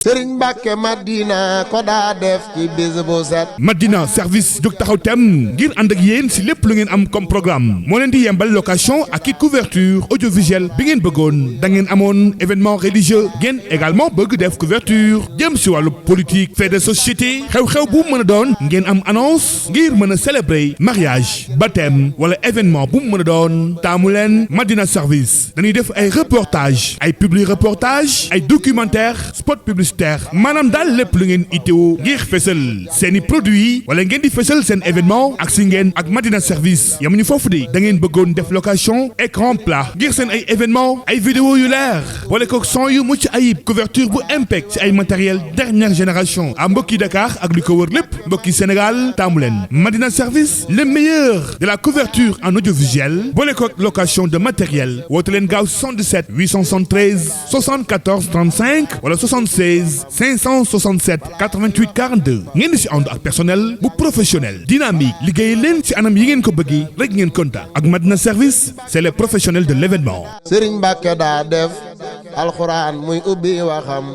Sëriñ Mbàkke Madina ko daa def ci bis bu set. Madina service jóg taxaw tem ngir ànd ak yéen si lépp lu ngeen am comme programme moo leen di yembal location ak i couverture audiovisuelle bi ngeen bëggoon da ngeen amoon événement religieux ngeen également bëgg def couverture jëm si wàllu politique fait de société xew-xew bu mën a doon ngeen am annonce ngir mën a célébrer mariage baptême wala événement bu mën a doon taamu leen Madina service dañuy def ay reportage ay publi reportage ay documentaire spot publicitaire maanaam daal lépp lu ngeen itteewu ngir fësal seeni produits wala ngeen di fësal seen événement ak si ngeen ak Madina service yamuñu foofu de da ngeen bëggoon def location écran plat ngir seen ay événement ay vidéo yu leer wala ko son yu mucc ayib couverture bu impec ci ay matériel dernière génération à mbokki Dakar ak li ko wër lépp mbokki Sénégal taamu leen Madina service le meilleur de la couverture en audiovisuel boole ko location de matériel woote leen gaaw 77 873 74 35 wala 76 567 88 42 ngeen di si ànd ak personnel bu professionnel dynamique liggéey leen ci anam yi ngeen ko bëggee rek ngeen kontaan ak Madina service c'est les professionnels de l'événement. Sëriñ Mbàkke daa def alxuraan muy ubbi waxam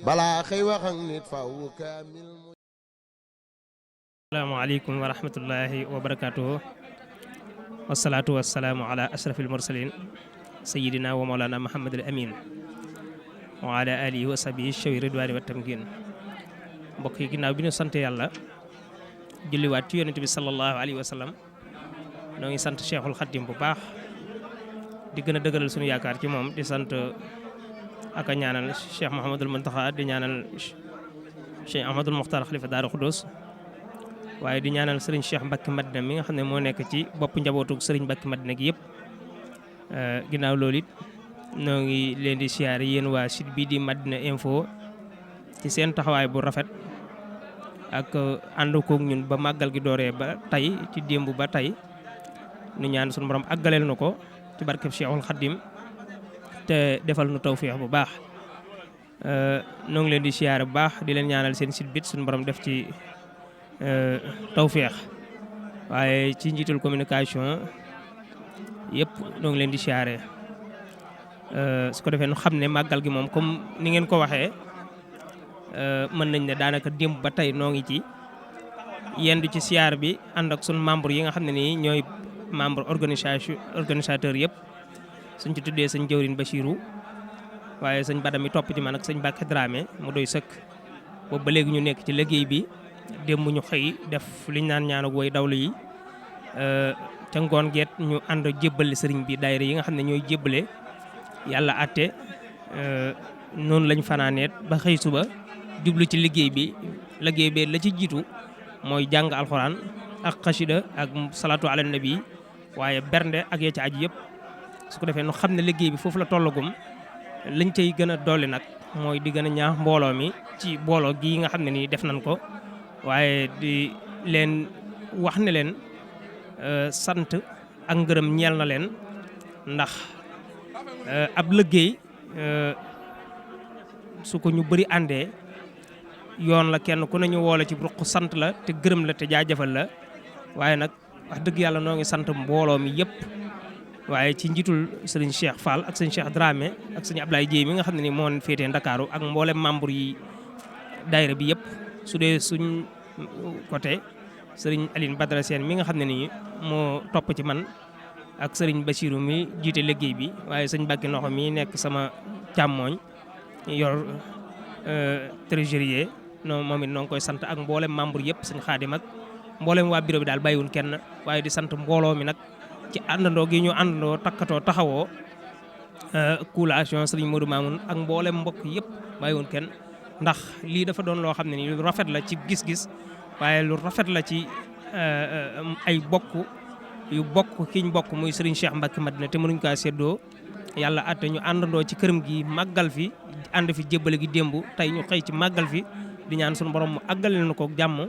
balaa xëy wax ak nit faw kaamil. asalaamaaleykum wa rahmatullahi wa barakaatuhu wasalaatu wasalaamu ala ashrafil mursalin sayidina wa mawlana Muhammadul Amin wa ala alihi wa sahbihi shawi ridwaani wa tamkin mbokk yi ginnaaw bi ñu sant yàlla julliwaat ci yonent bi sallallahu alayhi wa sallam noo ngi sant Cheikhul Khadim bu baax di gën a dëgëral suñu yaakaar ci moom di sant ak a ñaanal Cheikh Mouhamadul Muntaxa di ñaanal Cheikh Ahmadul Muxtar Xalifa Daaru Xudus waaye di ñaanal Serigne Cheikh Mbacke Madina mi nga xam ne moo nekk ci bopp njabootug Serigne Mbacke Madina gi yëpp ginnaaw loolu it noo ngi leen di siyaare yéen waa site bii di Madina Info ci seen taxawaay bu rafet ak ànd koog ñun ba màggal gi dooree ba tey ci démb ba tey nu ñaan suñu borom àggaleel na ko ci barkeb Cheikhul Khadim te defal nu tawféex bu baax noo ngi leen di siyaare bu baax di leen ñaanal seen site bit suñu borom def ci tawféex waaye ci njiitul communication yëpp noo ngi leen di siyaare su ko defee nu xam ne màggal gi moom comme ni ngeen ko waxee mën nañ ne daanaka démb ba tey noo ngi ci yendu ci siyaar bi ànd ak sun membre yi nga xam ne nii ñooy membre organisateur yëpp suñ ci tuddee sëñ jëwrin Bachirou waaye sëñ Badami topp ci man ak sëñ Bakké Dramé mu doy sëkk boobu ba léegi ñu nekk ci liggéey bi démb ñu xëy def liñ naan ñaan ak woy dawlu yi ca ngoon geet ñu ànd jébbali sëriñ bi daayira yi nga xam ne ñooy jébbale yàlla àtte noonu lañ fanaaneet ba xëy suba jublu ci liggéey bi la ci jiitu mooy jàng alxuraan ak xasida ak salaatu ala nabi waaye bernde ak ya ci aju yëpp su ko defee nu xam ne liggéey bi foofu la tollagum lañ cay gën a dolli nag mooy di gën a ñaax mbooloo mi ci booloo gi nga xam ne nii def nañ ko waaye di leen wax ne leen sant ak ngërëm ñeel na leen ndax ab liggéey su ko ñu bëri àndee yoon la kenn ku ne ñu woo la ci ruq sant la te gërëm la te jaajëfal la waaye nag wax dëgg yàlla noo ngi sant mbooloo mi yëpp waaye ci njiitul sëriñ Cheikh Fall ak sëriñ Cheikh Dramé ak sëriñ Ablaye Dieye mi nga xam ne ni moo féetee Ndakaaru ak mboolem membre yi daayira bi yëpp su dee suñ côté sëriñ Aline Badara Sène mi nga xam ne nii moo topp ci man ak sëriñ Bachirou mi jiite liggéey bi waaye sëñ Bakki Noxo mi nekk sama càmmooñ yor trésorier moom it noo ngi koy sant ak mboolem membre yëpp sëñ Xaadim ak mboolem waa bureau bi daal bàyyiwun kenn waaye di sant mbooloo mi nag ci àndandoo gi ñu àndandoo takkatoo taxawoo coulation sëriñ Modou Mamoun ak mboolem mbokk yëpp bàyyiwun kenn ndax lii dafa doon loo xam ne nii lu rafet la ci gis-gis waaye lu rafet la ci ay bokk yu bokk kiñ bokk muy Serigne Cheikh Mbacke Madina te mënuñ kaa séddoo yàlla àtte ñu àndandoo ci këram gi màggal fi ànd fi jébbale gi démb tey ñu xëy ci màggal fi di ñaan suñu borom mu àggale na ko jàmm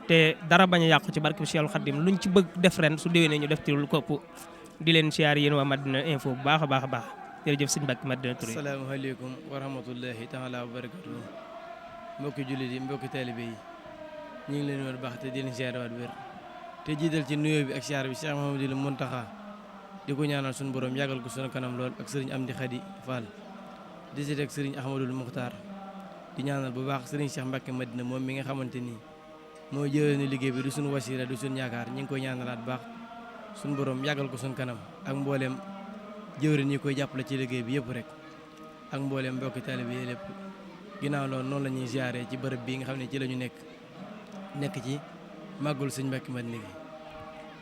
te dara bañ a yàqu ci barke Cheikhul Khadim luñ ci bëgg def ren su déwénee ñu def ci lu ko ëpp di leen siyaar yéen waa Madina Info bu baax a baax a baax jërëjëf sëñ Mbacke Madina Touré. asalaamaaleykum wa rahmatullahi taala wa barakatuh mbokki jullit yi mbokki taalibe yi ñu ngi leen war baax te di leen siyaar waat wér te jiital ci nuyoo bi ak siyaar bi Cheikh Mouhamadul Mountakha di ko ñaanal suñu borom yàggal ko sunu kanam lool ak sëriñ Amdi Khady Fall di si teg sëriñ Ahmadul Muxtaar di ñaanal bu baax Serigne Cheikh Mbacke Madina moom mi nga xamante ni moo jëlee liggéey bi du suñu wasila du suñu yaakaar ñu ngi koy ñaanalaat bu baax suñu borom yàggal ko suñu kanam ak mbooleem jëwriñ ñi koy jàppale ci liggéey bi yëpp rek ak mbooleem mbokki taalibe yi lépp ginnaaw loolu noonu la ñuy ziare ci bërëb bii nga xam ne ci la ñu nekk ci màggul Serigne Mbacke Madina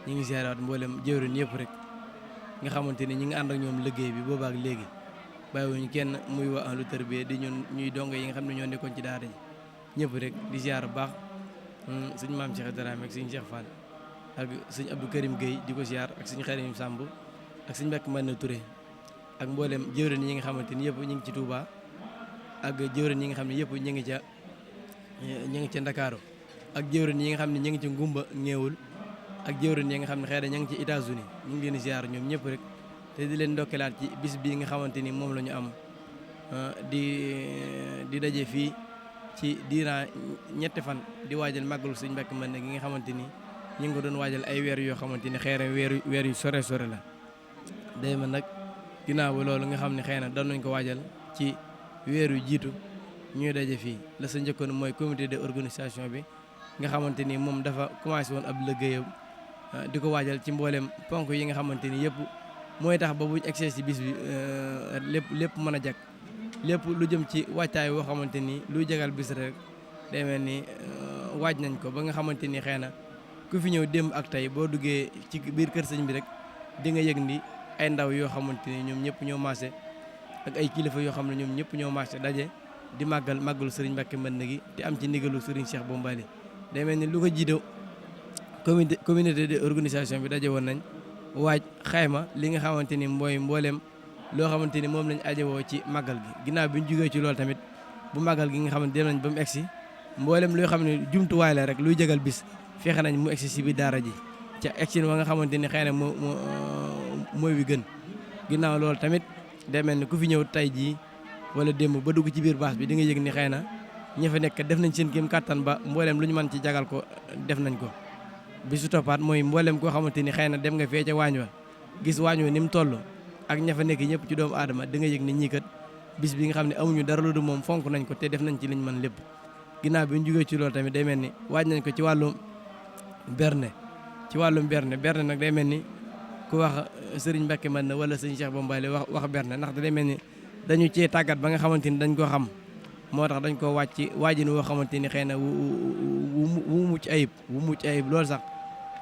gi ñu ngi ziare waat mbooleem jëwriñ yëpp rek nga xamante ni ñi ngi ànd ak ñoom liggéey bi boobaak léegi bàyyiwuñu kenn muy waa ahlu tarbiya di ñuy dongo yi nga xam ne ñoo nekkoon ci daara ji ñëpp rek di ziar bu baax suñ maam Cheikh Dramé ak suñ Cheikh Fall ak suñ Abdou Karim Gueye di ko ziar ak suñ Xarim Samb ak suñ Mbacke Madina Touré ak mboolem jëwriñ yi nga xamante ni yëpp ñu ngi ci Touba ak jëwriñ yi nga xam ne yëpp ñu ngi ca Ndakaaru ak jëwriñ yi nga xam ne ñu ngi ci Ngumba Ñeewul ak jëwriñ yi nga xam ne xëy na ñu ngi ci États-Unis ñu ngi leen di ziar ñoom ñëpp rek te di leen ndokkelaat ci bis bii nga xamante ni moom la ñu am di daje fii ci diira ñetti fan di waajal màggalu Sëñ Mbacke Madina gi nga xamante ni ñu ngi ko doon waajal ay weer yoo xamante ni xëy na weer yu sore la day ma nag ginnaaw ba loolu nga xam ne xëy na doon nañ ko waajal ci weer yu jiitu ñuy daje fii la sa njëkkoon mooy comité de organisation bi nga xamante ni moom dafa commencé woon ab liggéeyam di ko waajal ci mboolem ponk yi nga xamante ni yëpp mooy tax ba buñ excès ci bis bi lépp mën a jag lépp lu jëm ci wàccaay woo xamante ni luy jagal bis rek day mel ni waaj nañ ko ba nga xamante ni xëy na ku fi ñëw démb ak tey boo duggee ci biir kër sëñ bi rek di nga yëg ni ay ndaw yoo xamante ni ñoom ñëpp ñoo maase ak ay kilifa yoo xam ne ñoom ñëpp ñoo maase daje di màggalu Serigne Mbacke Madina gi te am ci ndigalu Serigne Cheikh Bombali day mel ni lu ko jiite communauté de organisation bi daje woon nañ waaj xayma li nga xamante ni mooy mbooleem loo xamante ni moom lañ ajewoo ci màggal gi ginnaaw bi ñu jógee ci loolu tamit bu màggal gi nga xamante dem nañ ba mu egsi mbooleem loo xam ne jumtuwaay la rek luy jagal bis fexe nañ mu egsi si biir daara ji ca egsi wa nga xamante ni xëy na mooy wi gën ginnaaw loolu tamit day mel ni ku fi ñëw tey jii wala démb ba dugg ci biir baas bi di nga yëg ni xëy na ña fa nekk def nañ seen kéem kàttan ba mbooleem lu ñu mën ci jagal ko def nañ ko bisu toppaat mooy mboolem koo xamante ni xëy na dem nga fee ca waañ wa gis waañ wa ni mu toll ak ña fa nekk ñëpp ci doomu aadama di nga yëg ni ñii kat bis bi nga xam ne amuñu dara lu dul moom fonk nañ ko te def nañ ci liñ mën lépp ginnaaw bi ñu jógee ci loolu tamit day mel ni waaj nañ ko ci wàllum berne berne nag day mel ni ku wax Serigne Mbacke Madina wala Serigne Cheikh Bombali wax berne ndax day mel ni dañu cee tàggat ba nga xamante ni dañ koo xam moo tax dañ koo wàcc ci waajin woo xamante ni xëy na wu mucc ayib loolu sax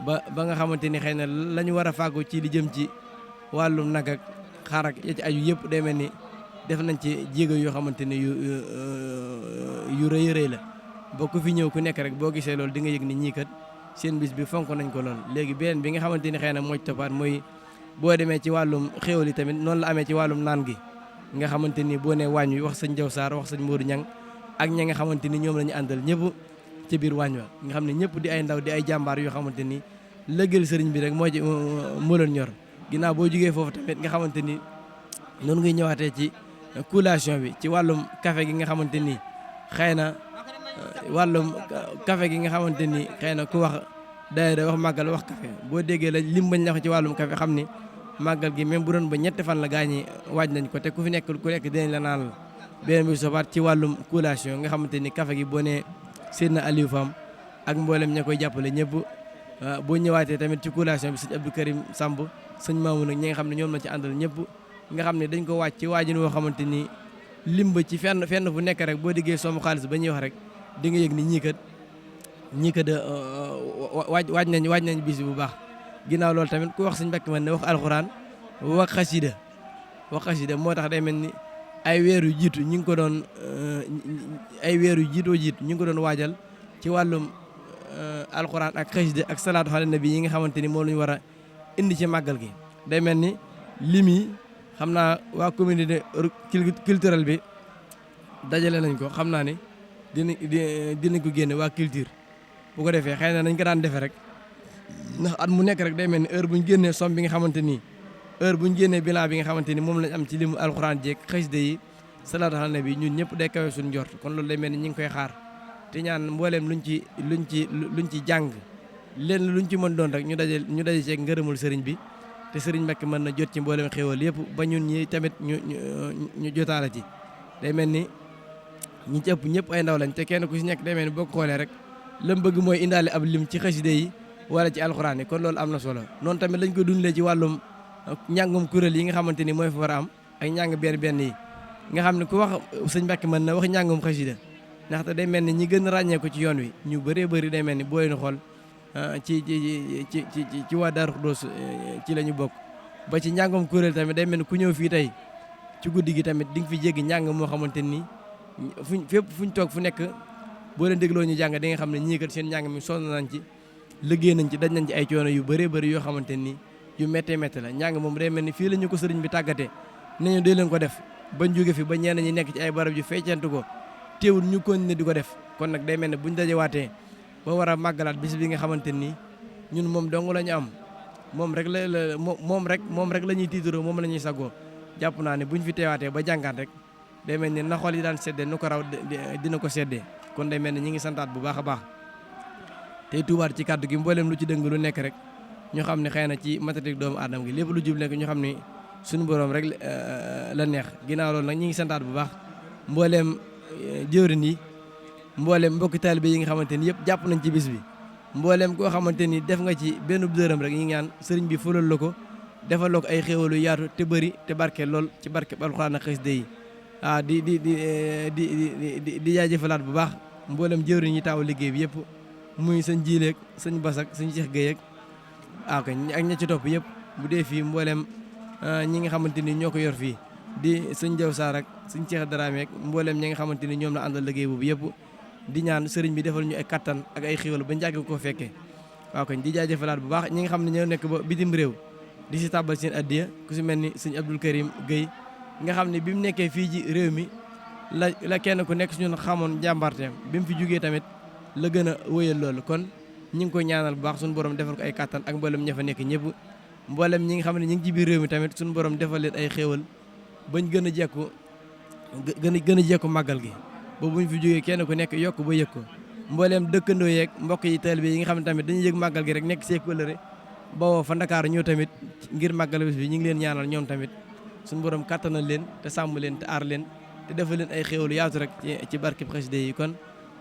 ba nga xamante ni xëy na la ñu war a fàggu ci li jëm ci wàllum nag ak xar ak ya ci aju yëpp day mel ni def nañ ci jéego yoo xamante ni yu rëy la ba ku fi ñëw ku nekk rek boo gisee loolu di nga yëg ni ñii kat seen bis bi fonk nañ ko lool. léegi beneen bi nga xamante ni xëy na moo ci toppaat mooy boo demee ci wàllum xéwal yi tamit noonu la amee ci wàllum naan gi nga xamante ni boo nee waañ wi wax sëñ Jaw Saar wax sëñ Modou Ñang ak ña nga xamante ni ñoom la ñu àndal ñëpp ci biir waañ wa nga xam ne ñëpp di ay ndaw di ay jàmbaar yoo xamante ni lëggal sëriñ bi rek moo leen ñor ginnaaw boo jugee foofu tamit nga xamante ni noonu ngay ñëwaatee ci collation bi ci wàllum café gi nga xamante ni xëy na wàllum café gi nga xamante ni xëy na ku wax daayira wax màggal wax café boo déggee la lim bañ la wax ci wàllum café xam ni màggal gi même bu doon ba ñetti fan la gaañi waaj nañ ko te ku fi nekk ku nekk dinañ la naan beneen bi sobaat ci wàllum collation nga xamante ni café gi boo nee Seydina Aliou Fam ak mboolem ña koy jàppale ñëpp boo ñëwaatee tamit ci collation bi sëñ Abdou Karim Samb sëñ Maamu nag ñi nga xam ne ñoom la ci àndal ñëpp nga xam ne dañ ko wàcc ci waajin woo xamante ni limba ci fenn fu nekk rek boo diggee somm xaalis ba ñuy wax rek di nga yëg ni ñii kat waaj nañ bis bu baax ginnaaw loolu tamit ku wax sëñ Mbacke Madina wax alxuraan wax xasida moo tax day mel ni ay weer yu jiitu ñi ngi ko doon ñu ngi ko doon waajal ci wàllum alxuraan ak xasida ak salaatu ala nabi yi nga xamante ni moom la ñu war a indi ci màggal gi day mel ni lim yi xam naa waa communauté culturelle bi dajale nañ ko xam naa ni dinañ ko génne waa culture bu ko defee xëy na nañ ko daan defee rek ndax at mu nekk rek day mel ni heure bu ñu génnee somme bi nga xamante ni heure bu ñu génnee bilan bi nga xamante ni moom lañ am ci limu alxuraan jeeg xasida yi salaatu ala nabi ñun ñëpp day kawe suñu njort kon loolu day mel ni ñu ngi koy xaar te ñaan mbooleem luñ ci jàng leen luñ ci mën doon rek ñu daje ceeg ngërëmul sëriñ bi te sëriñ Mbacke mën na jot ci mbooleem xéwal yëpp ba ñun ñi tamit ñu jotaala ci day mel ni ñi ci ëpp ñëpp ay ndaw lañ te kenn ku si nekk demee ni boo ko xoolee rek lam bëgg mooy indaale ab lim ci xasida yi wala ci alxuraan yi kon loolu am na solo noonu tamit lañ ko dundalee ci wàllum njàngum kuréel yi nga xamante ni mooy fa war a am ak njàng benn yi nga xam ne ku wax sëñ Mbàkke mën na wax njàngum xasida ndaxte day mel ni ñi gën a ràññee ko ci yoon wi ñu bëree bëri day mel ni boo leen xool ci waa Daaru Xudoos ci la ñu bokk ba ci njàngum kuréel tamit day mel ni ku ñëw fii tey ci guddi gi tamit di nga fi jéggi njàng moo xamante ni fuñ toog fu nekk boo leen dégloo ñu jàng di nga xam ne ñii kat seen njàng mi sonn nañ ci liggéey nañ ci daj nañ ci ay coono yu bëree bëri yoo xamante ni yu méttee méttee la njàng moom day mel ni fii la ñu ko sëriñ bi tàggatee ne ñu dee leen ko def bañ jóge fi ba ñenn ñi nekk ci ay barab yu feccantu ko teewul ñu continuer di ko def kon nag day mel ne buñ dajewaatee ba war a màggalaat bis bi nga xamante ni ñun moom dong la ñu am moom rek moom rek la ñuy tiitaroo moom la ñuy sagoo jàpp naa ne buñ fi teewaatee ba jàngaat rek day mel ni na xol yi daan seddee nu ko raw dina ko seddee kon day mel ni ñi ngi santaat bu baax a baax tey tuubaat ci kàddu gi mboolem lu ci dëng lu nekk rek ñu xam ne xëy na ci matériel doomu aadama gi lépp lu jub nekk ñu xam ne suñu borom rek la neex ginnaaw loolu nag ñi ngi santaat bu baax mbooleem jëwrin yi mbooleem mbokki taalibe yi nga xamante ni yëpp jàpp nañ ci bis bi mbooleem koo xamante ni def nga ci benn dërëm rek ñi ngi ñaan sëriñ bi fulal la ko defal la ko ay xéewalu yaatu te bëri te barke lool ci barke alxuraan ak xasida yi di jaajëfalaat bu baax mboolem jëwriñ yi taaw liggéey bi yëpp muy sëñ jiileeg sëñ basak sëñ Cheikh Gueye ak ña ci topp yëpp bu dee fii mboolem ñi nga xamante ni ñoo ko yor fii di sëñ Jaw Saar ak sëñ Cheikh Dramé ak mboolem ñi nga xamante ni ñoom la àndal liggéey boobu yëpp di ñaan sëriñ bi defal ñu ay kattan ak ay xiwal ba njàgg koo fekkee waaw kañ di jaajëfalaat bu baax ñi nga xam ne ñoo nekk ba bitim réew di si tàbbal seen addiya ku si mel ni sëñ Abdul Karim Gueye nga xam ne bi mu nekkee fii ji réew mi la kenn ku nekk suñu xamoon jàmbarteem bi mu fi jugee tamit la gën a wëyal loolu kon ñi ngi koy ñaanal bu baax suñu borom defal ko ay kattan ak mboolem ña fa nekk ñëpp mboolem ñi nga xam ne ñi ngi ci biir réew mi tamit suñu borom defal leen ay xéewal bañ gën a jekku màggal gi ba buñ fi jógee kenn ku nekk yokk ba yëg ko mbooleem dëkkandoo yeeg mbokk yi taalibe yi nga xam ne tamit dañuy yëg màggal gi rek nekk see kóllëre bawoo fa Ndakaaru ñëw tamit ngir màggal bis bi ñu ngi leen ñaanal ñoom tamit suñu borom kattanal leen te sàmm leen te aar leen te defal leen ay xéewalu yaatu rek ci barkeb xasida yi kon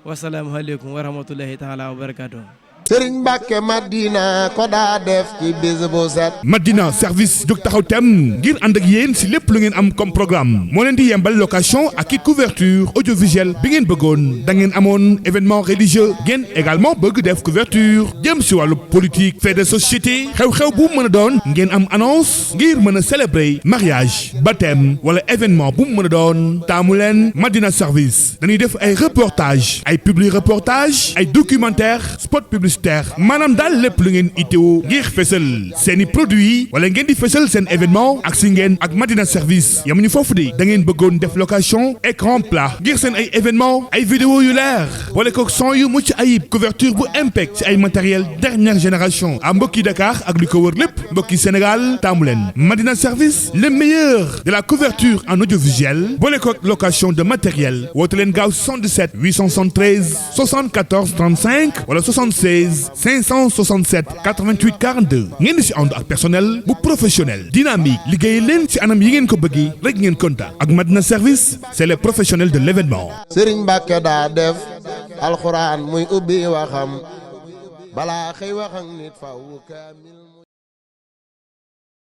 wasalaamualeykum wa rahmatullahi taala wa barakaatuh. Sëriñ Mbàkke Madina ko daa def ci bis bu set. Madina service jóg taxaw tem ngir ànd ak yéen si lépp lu ngeen am comme programme moo leen di yembal location ak i couverture audiovisuelle bi ngeen bëggoon da ngeen amoon événement religieux ngeen également bëgg def couverture jëm si wàllu politique fait de société xew-xew bu mën a doon ngeen am annonce ngir mën a célébrer mariage baptême wala événement bu mu mën a doon taamu leen Madina service dañuy def ay reportage ay publi reportage ay documentaire spot publicitaire maanaam daal lépp lu ngeen itteewu ngir fësal seeni produits wala ngeen di fësal seen événement ak si ngeen ak Madina service yamuñu foofu de da ngeen bëggoon def location écran plat ngir seen ay événement ay vidéo yu leer wala ko son yu mucc ayib couverture bu impec ci ay matériel dernière génération à mbokki Dakar ak li ko wër lépp mbokki Sénégal taamu leen Madina service le meilleur de la couverture en audiovisuel boole ko location de matériel woote leen gaaw 77 873 74 35 wala 76 567 88 42 ngeen di si ànd ak personnel bu professionnel dynamique liggéey leen ci anam yi ngeen ko bëggee rek ngeen contact ak Madina service c'est les professionnels de l'événement. Sëriñ Mbàkke daa def alxuraan muy ubbi waxam balaa xëy wax ak nit faw kaamil